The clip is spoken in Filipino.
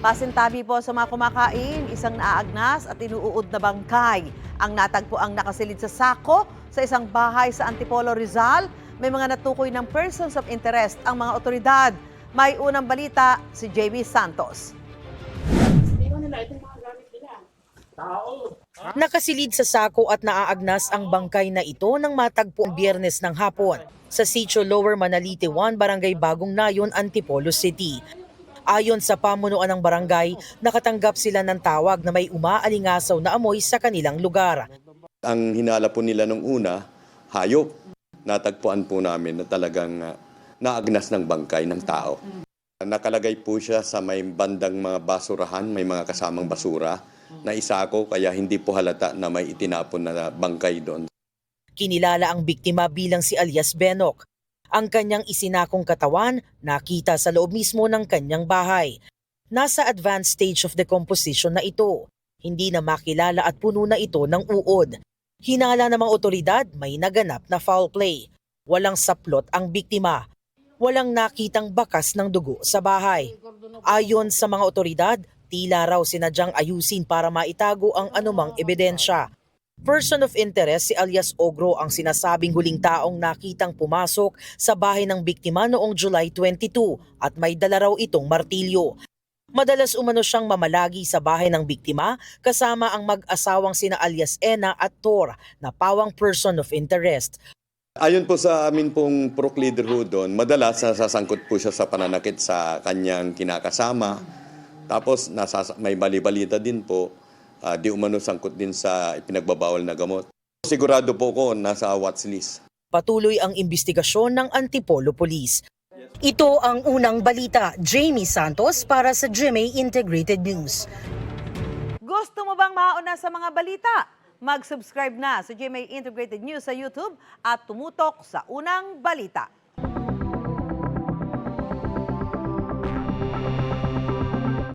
Pasintabi po sa mga kumakain, isang naaagnas at inuud na bangkay ang natagpo ang nakasilid sa sako sa isang bahay sa Antipolo, Rizal. May mga natukoy ng persons of interest ang mga otoridad. May unang balita si JB Santos. Nakasilid sa sako at naaagnas ang bangkay na ito nang matagpo ang Biyernes ng hapon sa Sitio Lower Manalite 1, Barangay Bagong Nayon, Antipolo City. Ayon sa pamunuan ng barangay, nakatanggap sila ng tawag na may umaalingasaw na amoy sa kanilang lugar. Ang hinala po nila nung una, hayop. Natagpuan po namin na talagang naagnas ng bangkay ng tao. Nakalagay po siya sa may bandang mga basurahan, may mga kasamang basura na isako kaya hindi po halata na may itinapon na bangkay doon. Kinilala ang biktima bilang si alias Benok. Ang kanyang isinakong katawan nakita sa loob mismo ng kanyang bahay. Nasa advanced stage of decomposition na ito. Hindi na makilala at puno na ito ng uod. Hinala ng mga otoridad may naganap na foul play. Walang saplot ang biktima. Walang nakitang bakas ng dugo sa bahay. Ayon sa mga otoridad, tila raw sinadyang ayusin para maitago ang anumang ebidensya. Person of interest si alias Ogro ang sinasabing huling taong nakitang pumasok sa bahay ng biktima noong July 22 at may dala raw itong martilyo. Madalas umano siyang mamalagi sa bahay ng biktima kasama ang mag-asawang sina alias Ena at Tor na pawang person of interest. Ayon po sa amin pong Prok leader ho doon, madalas nasasangkot po siya sa pananakit sa kanyang kinakasama. Tapos may bali-balita din po, di umano sangkot din sa ipinagbabawal na gamot. Sigurado po ko nasa watch list. Patuloy ang investigasyon ng Antipolo Police. Ito ang unang balita. Jamie Santos para sa GMA Integrated News. Gusto mo bang mauna sa mga balita? Mag-subscribe na sa GMA Integrated News sa YouTube at tumutok sa unang balita.